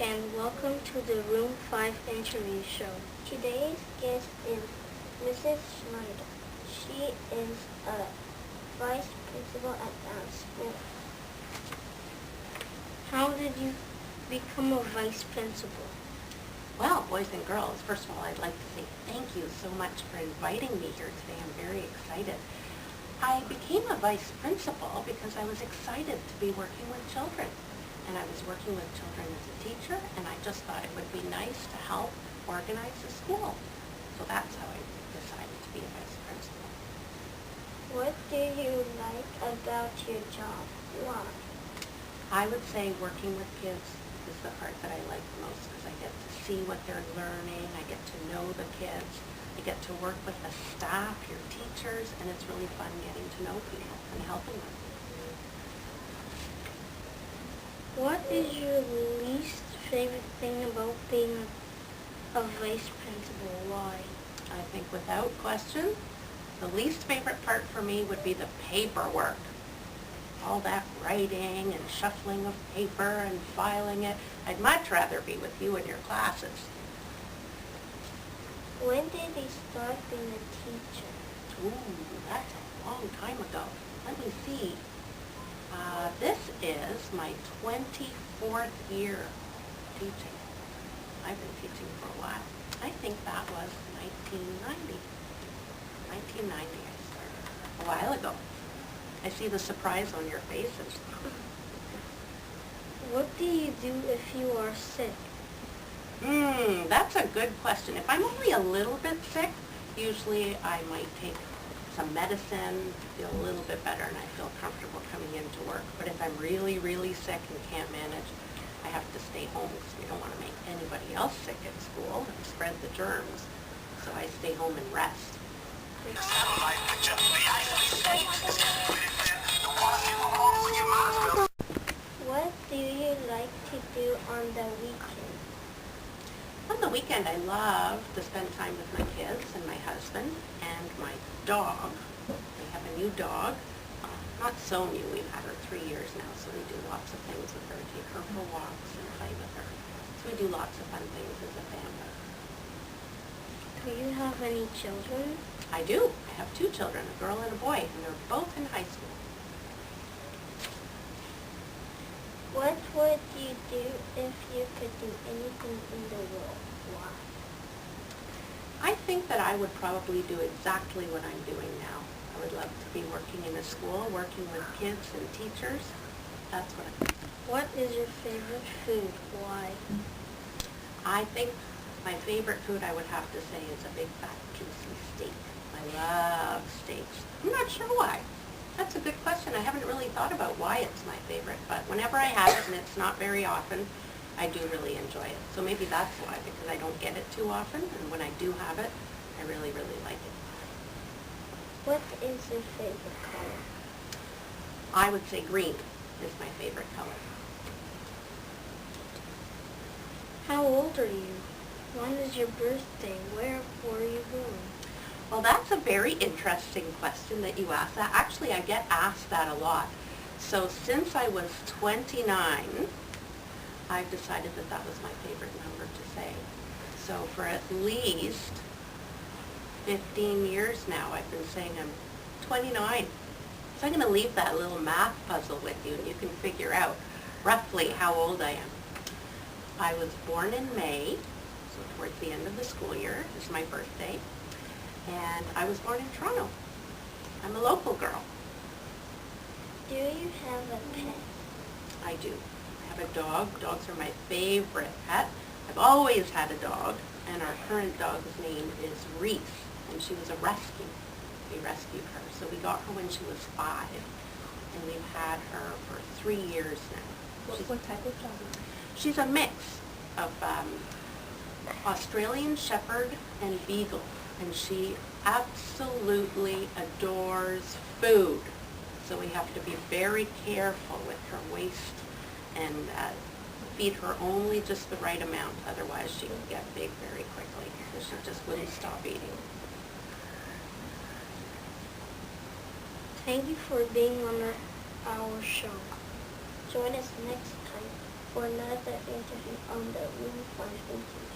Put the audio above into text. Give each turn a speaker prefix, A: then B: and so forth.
A: and welcome to the Room 5 interview show. Today's guest is Mrs. Schneider. She is a vice principal at our school. How did you become a vice principal?
B: Well, boys and girls, first of all, I'd like to say thank you so much for inviting me here today. I'm very excited. I became a vice principal because I was excited to be working with children. And I was working with children as a teacher, and I just thought it would be nice to help organize the school. So that's how I decided to be a vice principal.
A: What do you like about your job? Why?
B: I would say working with kids is the part that I like the most because I get to see what they're learning, I get to know the kids, I get to work with the staff, your teachers, and it's really fun getting to know people and helping them.
A: What is your least favorite thing about being a vice principal? Why?
B: I think without question, the least favorite part for me would be the paperwork. All that writing and shuffling of paper and filing it. I'd much rather be with you in your classes.
A: When did you start being a teacher?
B: Ooh, that's a long time ago. Let me see. This is my 24th year teaching. I've been teaching for a while. I think that was 1990. 1990 I started, a while ago. I see the surprise on your faces.
A: What do you do if you are sick?
B: That's a good question. If I'm only a little bit sick, usually I might take some medicine, feel a little bit better, and I feel comfortable coming into work. But if I'm really, really sick and can't manage, I have to stay home because we don't want to make anybody else sick at school and spread the germs. So I stay home and rest.
A: What do you like to do on the weekend?
B: On the weekend, I love to spend time with my kids and my husband and my dog. We have a new dog. Not so new. We've had her 3 years now, so we do lots of things with her. Take her for walks and play with her. So we do lots of fun things as a family.
A: Do you have any children?
B: I do. I have 2 children, a girl and a boy, and they're both in high school.
A: What would you do if you could do anything in the world? Why?
B: I think that I would probably do exactly what I'm doing now. I would love to be working in a school, working with kids and teachers. That's what I think.
A: What is your favorite food? Why?
B: I think my favorite food, I would have to say, is a big fat juicy steak. I love steaks. I'm not sure why. That's a good question. I haven't really thought about why it's my favorite, but whenever I have it, and it's not very often, I do really enjoy it. So maybe that's why, because I don't get it too often, and when I do have it, I really, really like it.
A: What is your favorite color?
B: I would say green is my favorite color.
A: How old are you? When is your birthday? Where were you born?
B: Well, that's a very interesting question that you asked. Actually, I get asked that a lot. So since I was 29, I've decided that that was my favorite number to say. So for at least 15 years now, I've been saying I'm 29. So I'm going to leave that little math puzzle with you, and you can figure out roughly how old I am. I was born in May, so towards the end of the school year is my birthday. And I was born in Toronto. I'm a local girl.
A: Do you have a pet?
B: I do. I have a dog. Dogs are my favorite pet. I've always had a dog, and our current dog's name is Reese, and she was a rescue. We rescued her. So we got her when she was 5, and we've had her for 3 years now.
A: What type of dog is she?
B: She's a mix of Australian Shepherd and Beagle. And she absolutely adores food. So we have to be very careful with her waist and feed her only just the right amount. Otherwise she would get big very quickly because she just wouldn't stop eating.
A: Thank you for being on our show. Join us next time. for another interview on the Room 5 interview.